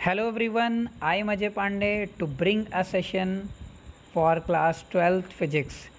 Hello everyone, I am Ajay Pandey to bring a session for class 12th physics.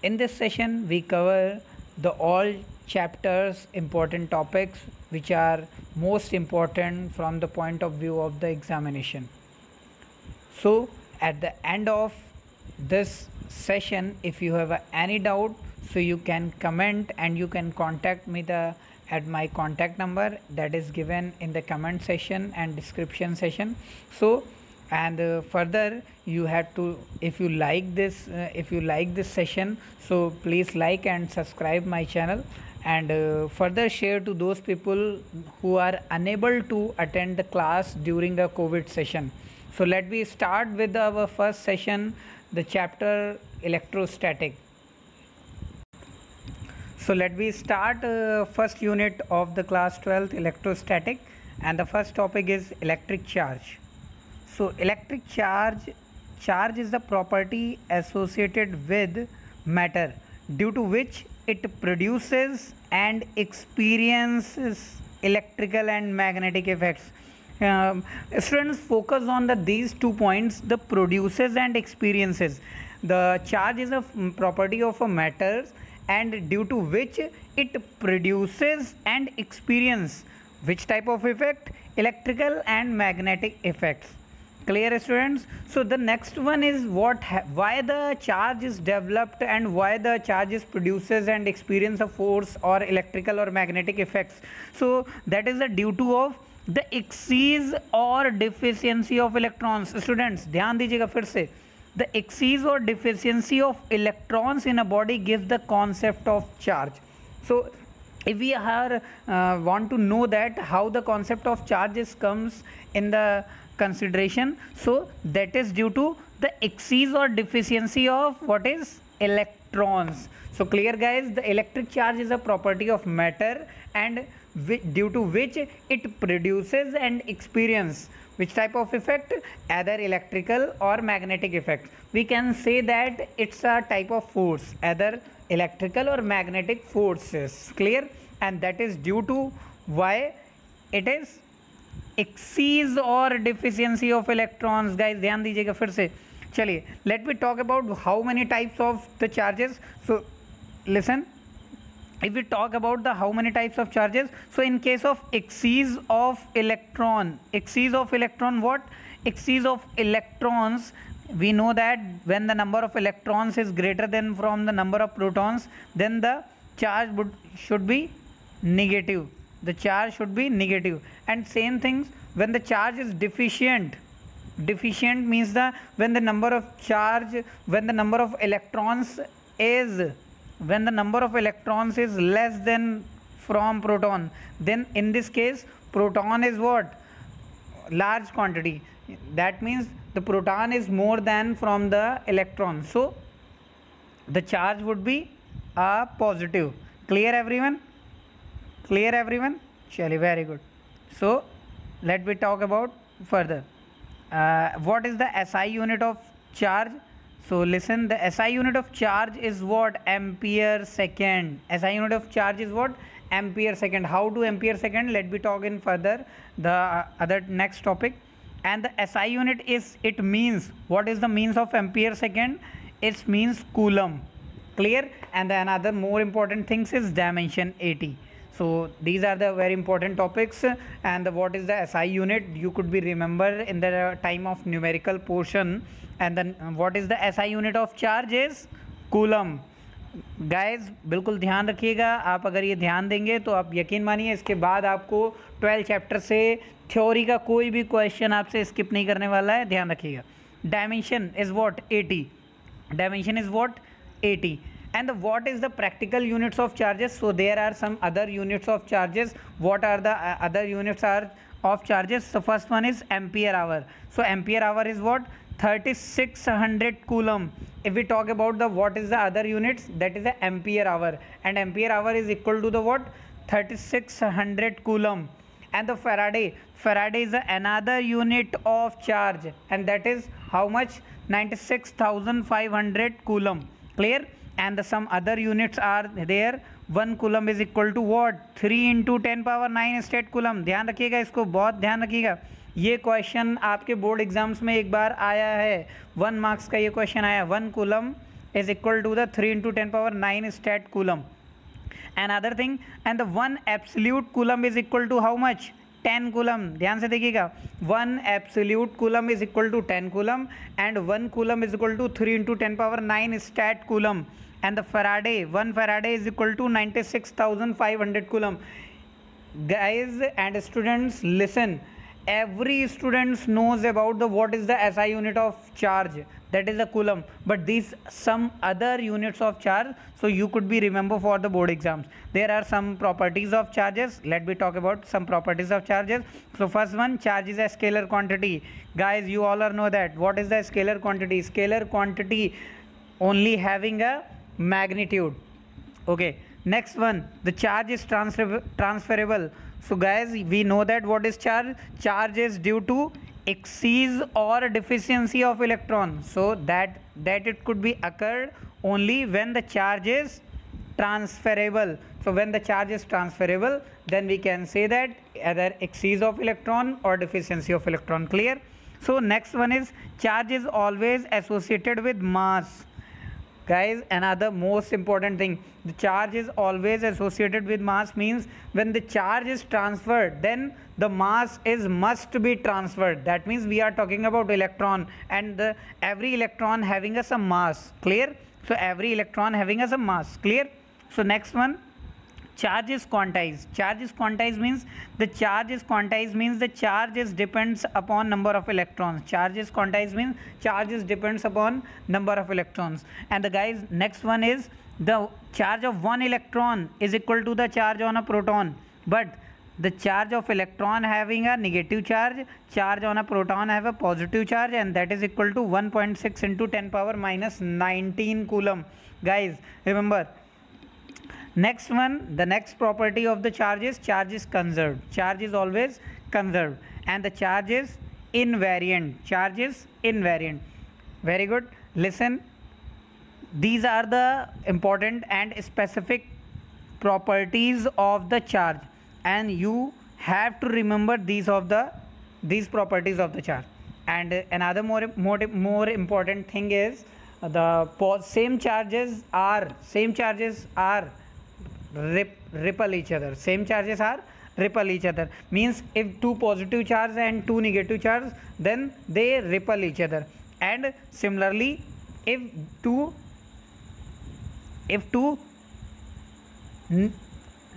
In this session we cover the all chapters important topics which are most important from the point of view of the examination. So at the end of this session if you have any doubt so you can comment and you can contact me at my contact number that is given in the comment section and description section. So and further you have to, if you like this session, so please like and subscribe my channel and further share to those people who are unable to attend the class during the COVID session. So let me start with our first session, the chapter electrostatic. So let me start first unit of the class 12th electrostatic, and the first topic is electric charge. So electric charge is the property associated with matter due to which it produces and experiences electrical and magnetic effects. Students focus on these 2 points, the produces and experiences. The charge is a property of a matter and due to which it produces and experience which type of effect? Electrical and magnetic effects. Clear, students? So the next one is why the charge is developed and why the charge produces and experience a force or electrical or magnetic effects. So that is the due to of the excess or deficiency of electrons. Students ध्यान दीजिएगा फिर से, the excess or deficiency of electrons in a body gives the concept of charge. So if we are want to know that how the concept of charges comes in the consideration, so that is due to the excess or deficiency of what is electrons. So clear guys, the electric charge is a property of matter and due to which it produces and experience which type of effect? Either electrical or magnetic effect. We can say that it's a type of force, either electrical or magnetic forces. Clear? And that is due to why it is excess or deficiency of electrons. Guys ध्यान दीजिएगा फिर से. चलिए, let me talk about how many types of the charges. So listen, if we talk about the how many types of charges, so in case of excess of electron what? Excess of electrons, we know that when the number of electrons is greater than from the number of protons, then the charge should be negative. The charge should be negative. And same things when the charge is deficient means when the number of electrons is less than from proton, then in this case proton is what? Large quantity. That means the proton is more than from the electron, so the charge would be a positive. Clear everyone? Chali, very good. So let me talk about further what is the SI unit of charge. So listen, the SI unit of charge is what? Ampere second. SI unit of charge is what? Ampere second. How to ampere second? Let me talk in further the other next topic. And the SI unit is, it means, what is the means of ampere second? It means coulomb. Clear? And then another more important things is dimension 80. So these are the very important topics. And what is the SI unit? You could be remember in the time of numerical portion. And then what is the SI unit of charge is coulomb. Guys बिल्कुल ध्यान रखिएगा, आप अगर ये ध्यान देंगे तो आप यकीन मानिए इसके बाद आपको 12 चैप्टर से थ्योरी का कोई भी क्वेश्चन आपसे स्किप नहीं करने वाला है. ध्यान रखिएगा. Dimension is what? 80. Dimension is what? 80. And what is the practical units of charges? So there are some other units of charges. What are the other units of charges? So first one is ampere hour. So ampere hour is what? 3600 coulomb. If we talk about the what is the other units, that is the ampere hour, and ampere hour is equal to the what? 3600 coulomb. And the Faraday is another unit of charge, and that is how much? 96,500 coulomb. Clear? And some other units are there. 1 coulomb is equal to what? 3 into 10 power 9 state coulomb. ध्यान रखिएगा, इसको बहुत ध्यान रखिएगा. ये question आपके board exams में एक बार आया है, 1 मार्क्स का ये क्वेश्चन आया, 1 coulomb is equal to the 3 × 10⁹ stat coulomb. Another thing, and the 1 absolute coulomb is equal to how much? 10 coulomb. ध्यान से देखिएगा, 1 absolute coulomb is equal to 10 coulomb and 1 coulomb is equal to 3 × 10⁹ stat coulomb, and the Faraday, 1 Faraday is equal to 96,500 coulomb. Guys and students, listen, every student knows about the what is the SI unit of charge, that is a coulomb, but these some other units of charge, so you could be remember for the board exams. There are some properties of charges. Let me talk about some properties of charges. So first one, charge is a scalar quantity. Guys, you all know that. What is the scalar quantity? Scalar quantity only having a magnitude. Okay, next one, the charge is transferable. So guys, we know that what is charge? Charge is due to excess or deficiency of electron, so that it could be occurred only when the charge is transferable. So when the charge is transferable, then we can say that either excess of electron or deficiency of electron. Clear? So next one is, charge is always associated with mass. Guys, another most important thing, the charge is always associated with mass means when the charge is transferred, then the mass is must be transferred. That means we are talking about electron, and every electron having a some mass. Clear? So every electron having a some mass. Clear? So next one, charge is quantized. Charge is quantized means the charge is depends upon number of electrons. Charge is quantized means charge is depends upon number of electrons. And the guys, next one is the charge of 1 electron is equal to the charge on a proton, but the charge of electron having a negative charge, charge on a proton have a positive charge, and that is equal to 1.6 × 10⁻19 coulomb. Guys, remember. Next one, the next property of the charge is conserved. Charge is always conserved, and the charge is invariant. Charge is invariant. Very good. Listen, these are the important and specific properties of the charge, and you have to remember these properties of the charge. And another more important thing is the same charges are repel each other. Same charges are repel each other, means if 2 positive charges and 2 negative charges, then they repel each other. And similarly, if two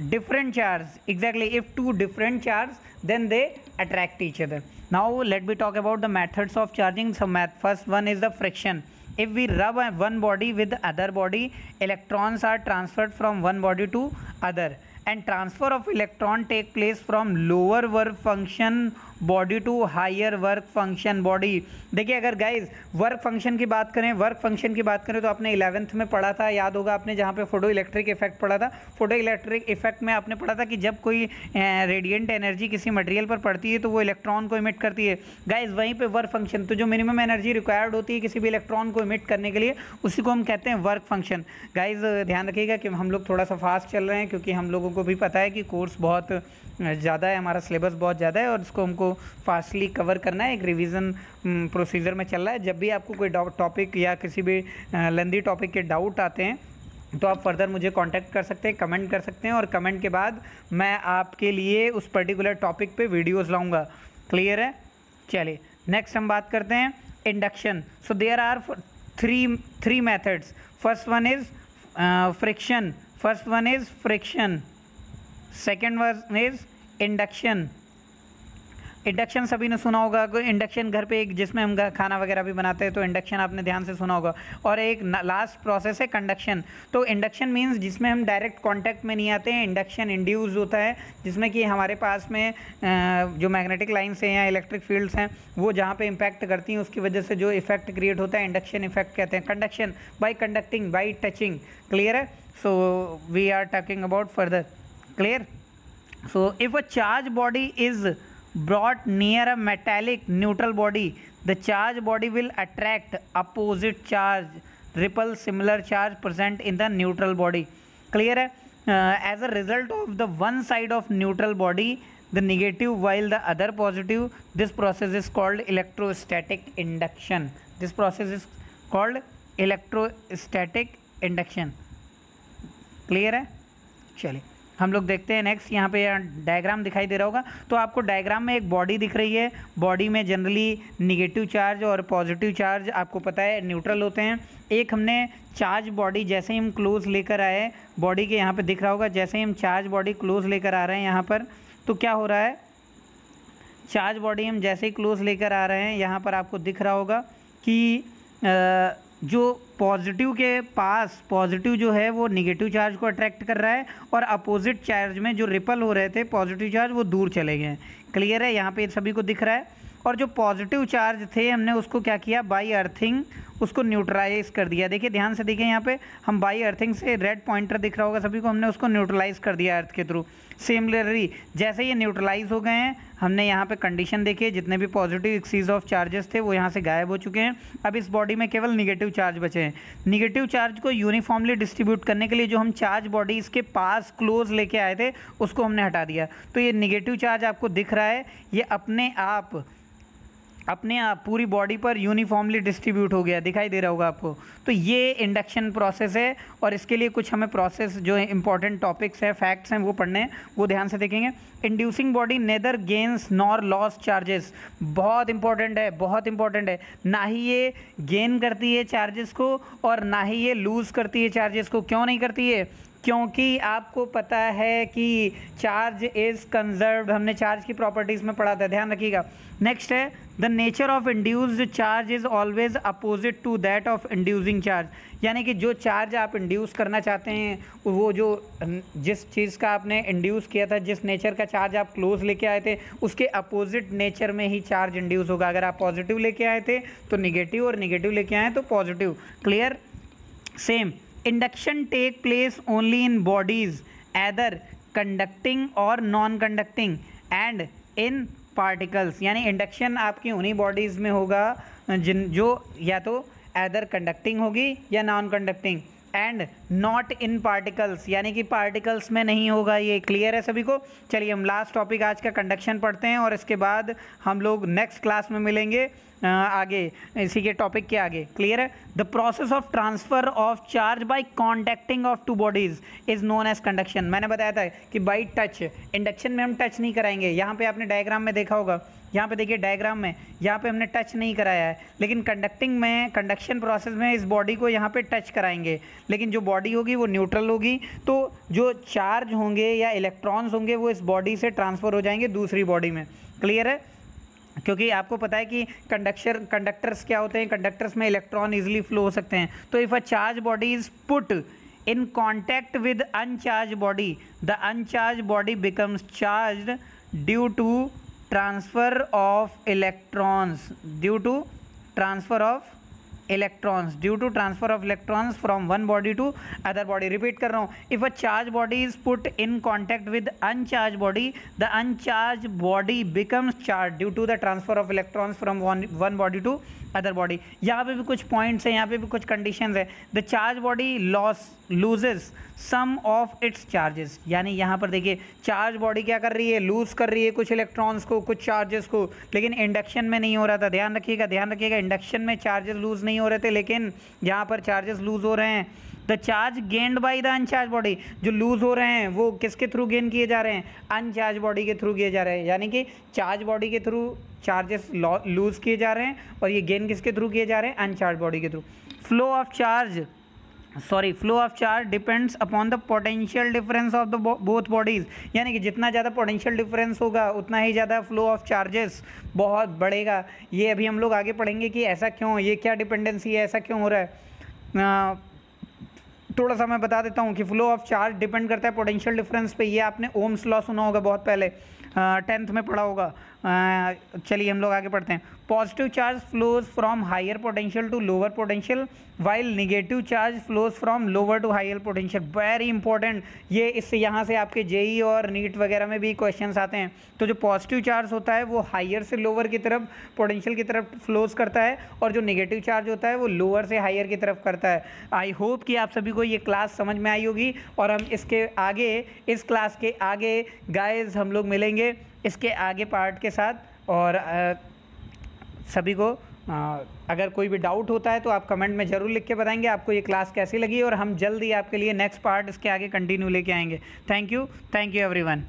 different charges, exactly, if 2 different charges, then they attract each other. Now let me talk about the methods of charging. So first one is the friction. If we rub one body with the other body, electrons are transferred from one body to other, and transfer of electron take place from lower work function body to higher work function body. देखिए अगर guys work function की बात करें तो आपने 11th में पढ़ा था, याद होगा आपने, जहाँ पे फोटो इलेक्ट्रिक इफेक्ट पढ़ा था. फोटो इलेक्ट्रिक इफेक्ट में आपने पढ़ा था कि जब कोई रेडिएंट एनर्जी किसी मटेरियल पर पड़ती है तो वो इलेक्ट्रॉन को इमिट करती है. गाइज वहीं पे वर्क फंक्शन, तो जो मिनिमम एनर्जी रिक्वायर्ड होती है किसी भी इलेक्ट्रॉन को इमिट करने के लिए, उसी को हम कहते हैं वर्क फंक्शन. गाइज ध्यान रखिएगा कि हम लोग थोड़ा सा फास्ट चल रहे हैं, क्योंकि हम लोगों को भी पता है कि कोर्स बहुत ज़्यादा है, हमारा सिलेबस बहुत ज़्यादा है और इसको हमको फास्टली कवर करना है. एक रिवीजन प्रोसीजर में चल रहा है. जब भी आपको कोई टॉपिक या किसी भी लेंदी टॉपिक के डाउट आते हैं तो आप फर्दर मुझे कांटेक्ट कर सकते हैं, कमेंट कर सकते हैं, और कमेंट के बाद मैं आपके लिए उस पर्टिकुलर टॉपिक पे वीडियोस लाऊंगा. क्लियर है? चलिए नेक्स्ट हम बात करते हैं induction. So there are three methods. First one is friction, second one is induction. Induction सभी ने सुना होगा. इंडक्शन घर पे एक जिसमें हम खाना वगैरह भी बनाते हैं, तो इंडक्शन आपने ध्यान से सुना होगा. और एक लास्ट प्रोसेस है कंडक्शन. तो इंडक्शन मींस जिसमें हम डायरेक्ट कांटेक्ट में नहीं आते हैं. इंडक्शन इंड्यूस होता है जिसमें कि हमारे पास में जो मैग्नेटिक लाइन्स हैं या इलेक्ट्रिक फील्ड्स हैं वो जहाँ पे इम्पैक्ट करती हैं, उसकी वजह से जो इफेक्ट क्रिएट होता है इंडक्शन इफेक्ट कहते हैं. Conduction by conducting, by touching. Clear है? So we are talking about further. Clear? So if a charge body is brought near a metallic neutral body, the charged body will attract opposite charge, repel similar charge present in the neutral body. Clear है? As a result of the one side of neutral body the negative while the other positive. This process is called electrostatic induction. This process is called electrostatic induction. Clear है? चलिए हम लोग देखते हैं next. यहाँ पे diagram दिखाई दे रहा होगा, तो आपको डायग्राम में एक बॉडी दिख रही है। बॉडी में जनरली निगेटिव चार्ज और पॉजिटिव चार्ज आपको पता है न्यूट्रल होते हैं। एक हमने चार्ज बॉडी जैसे ही हम क्लोज लेकर आए, बॉडी के यहाँ पे दिख रहा होगा, जैसे ही हम चार्ज बॉडी क्लोज लेकर आ रहे हैं यहाँ पर, तो क्या हो रहा है, चार्ज बॉडी हम जैसे ही क्लोज लेकर आ रहे हैं यहाँ पर आपको दिख रहा होगा कि जो पॉजिटिव के पास पॉजिटिव जो है वो निगेटिव चार्ज को अट्रैक्ट कर रहा है, और अपोजिट चार्ज में जो रिपल हो रहे थे पॉजिटिव चार्ज वो दूर चले गए हैं। क्लियर है? यहाँ पे सभी को दिख रहा है। और जो पॉजिटिव चार्ज थे हमने उसको क्या किया, बाई अर्थिंग उसको न्यूट्रलाइज कर दिया। देखिए ध्यान से देखिए, यहाँ पे हम बाई अर्थिंग से रेड पॉइंटर दिख रहा होगा सभी को, हमने उसको न्यूट्रलाइज कर दिया अर्थ के थ्रू। सिमिलरली जैसे ये न्यूट्रलाइज हो गए हैं, हमने यहाँ पे कंडीशन देखी, जितने भी पॉजिटिव एक्सीज ऑफ चार्जेस थे वो यहाँ से गायब हो चुके हैं। अब इस बॉडी में केवल निगेटिव चार्ज बचे हैं। निगेटिव चार्ज को यूनिफॉर्मली डिस्ट्रीब्यूट करने के लिए जो हम चार्ज बॉडी इसके पास क्लोज लेके आए थे उसको हमने हटा दिया। तो ये निगेटिव चार्ज आपको दिख रहा है, ये अपने आप पूरी बॉडी पर यूनिफॉर्मली डिस्ट्रीब्यूट हो गया, दिखाई दे रहा होगा आपको। तो ये इंडक्शन प्रोसेस है, और इसके लिए कुछ हमें प्रोसेस जो इंपॉर्टेंट टॉपिक्स है, फैक्ट्स हैं, वो पढ़ने हैं, वो ध्यान से देखेंगे। Inducing body neither gains nor loss charges, बहुत इंपॉर्टेंट है, बहुत इंपॉर्टेंट है। ना ही ये गेन करती है चार्जेस को और ना ही ये लूज़ करती है चार्जेस को। क्यों नहीं करती है? क्योंकि आपको पता है कि चार्ज इज़ कंजर्व्ड, हमने चार्ज की प्रॉपर्टीज़ में पढ़ा था, ध्यान रखिएगा। नेक्स्ट है the nature of induced charge is always opposite to that of inducing charge, यानी कि जो चार्ज आप इंड्यूस करना चाहते हैं, वो जो जिस चीज़ का आपने इंड्यूस किया था, जिस नेचर का चार्ज आप क्लोज लेके आए थे, उसके अपोजिट नेचर में ही चार्ज इंड्यूस होगा। अगर आप पॉजिटिव लेके आए थे तो निगेटिव, और निगेटिव लेके आए तो positive. Clear? Same induction take place only in bodies either conducting or non-conducting and in particles, यानी इंडक्शन आपकी उन्हीं बॉडीज़ में होगा जो या तो either conducting होगी या non conducting, and not in particles, यानी कि पार्टिकल्स में नहीं होगा। ये क्लियर है सभी को? चलिए हम लास्ट टॉपिक आज का कंडक्शन पढ़ते हैं, और इसके बाद हम लोग नेक्स्ट क्लास में मिलेंगे आगे इसी के टॉपिक के आगे। क्लियर है? The process of transfer of charge by contacting of two bodies is known as conduction. मैंने बताया था कि बाई टच, इंडक्शन में हम टच नहीं कराएंगे। यहाँ पे आपने डायग्राम में देखा होगा, यहाँ पे देखिए डायग्राम में, यहाँ पे हमने टच नहीं कराया है, लेकिन कंडक्टिंग में, कंडक्शन प्रोसेस में इस बॉडी को यहाँ पे टच कराएंगे, लेकिन जो बॉडी होगी वो न्यूट्रल होगी। तो जो चार्ज होंगे या इलेक्ट्रॉन्स होंगे वो इस बॉडी से ट्रांसफ़र हो जाएंगे दूसरी बॉडी में। क्लियर है? क्योंकि आपको पता है कि कंडक्टर्स क्या होते हैं, कंडक्टर्स में इलेक्ट्रॉन इजीली फ्लो हो सकते हैं। तो if a charge body is put in contact with uncharge body, the uncharge body becomes charged due to transfer of electrons, due to transfer of electrons from one body to other body. Repeat कर रहा हूँ, if a charged body is put in contact with uncharged body, the uncharged body becomes charged due to the transfer of electrons from one body to other body. यहाँ पे भी कुछ points हैं, यहाँ पे भी कुछ कंडीशंस है। The charge body loses some of its charges, यानी यहाँ पर देखिए चार्ज बॉडी क्या कर रही है, लूज कर रही है कुछ इलेक्ट्रॉन्स को, कुछ चार्जेस को, लेकिन इंडक्शन में नहीं हो रहा था। ध्यान रखिएगा, इंडक्शन में चार्जेस लूज नहीं हो रहे थे, लेकिन यहाँ पर चार्जेस लूज हो रहे हैं। The charge gained by the uncharge body, जो लूज हो रहे हैं वो किसके थ्रू गेन किए जा रहे हैं, अनचार्ज बॉडी के थ्रू किए जा रहे हैं, यानी कि चार्ज बॉडी के थ्रू चार्जेस लूज किए जा रहे हैं, और ये गेन किसके थ्रू किए जा रहे हैं, अनचार्ज बॉडी के through. Flow of charge depends upon the potential difference of the both bodies, यानी कि जितना ज़्यादा पोटेंशियल डिफरेंस होगा उतना ही ज़्यादा फ्लो ऑफ चार्जेस बहुत बढ़ेगा। ये अभी हम लोग आगे पढ़ेंगे कि ऐसा क्यों, ये क्या डिपेंडेंसी है, ऐसा क्यों हो रहा है। थोड़ा सा मैं बता देता हूँ कि फ्लो ऑफ चार्ज डिपेंड करता है पोटेंशियल डिफरेंस पे। ये आपने ओम्स लॉ सुना होगा बहुत पहले, 10th में पढ़ा होगा। चलिए हम लोग आगे पढ़ते हैं। Positive charge flows from higher potential to lower potential, while negative charge flows from lower to higher potential. Very important, ये इससे यहाँ से आपके जेई और नीट वगैरह में भी क्वेश्चंस आते हैं। तो जो पॉजिटिव चार्ज होता है वो हायर से लोअर की तरफ पोटेंशियल की तरफ फ्लोज करता है, और जो निगेटिव चार्ज होता है वो लोअर से हायर की तरफ करता है। आई होप कि आप सभी को ये क्लास समझ में आई होगी, और हम इसके आगे, इस क्लास के आगे गाइज हम लोग मिलेंगे इसके आगे पार्ट के साथ। और सभी को अगर कोई भी डाउट होता है तो आप कमेंट में ज़रूर लिख के बताएंगे आपको ये क्लास कैसी लगी, और हम जल्द ही आपके लिए नेक्स्ट पार्ट इसके आगे कंटिन्यू लेके आएंगे। Thank you everyone.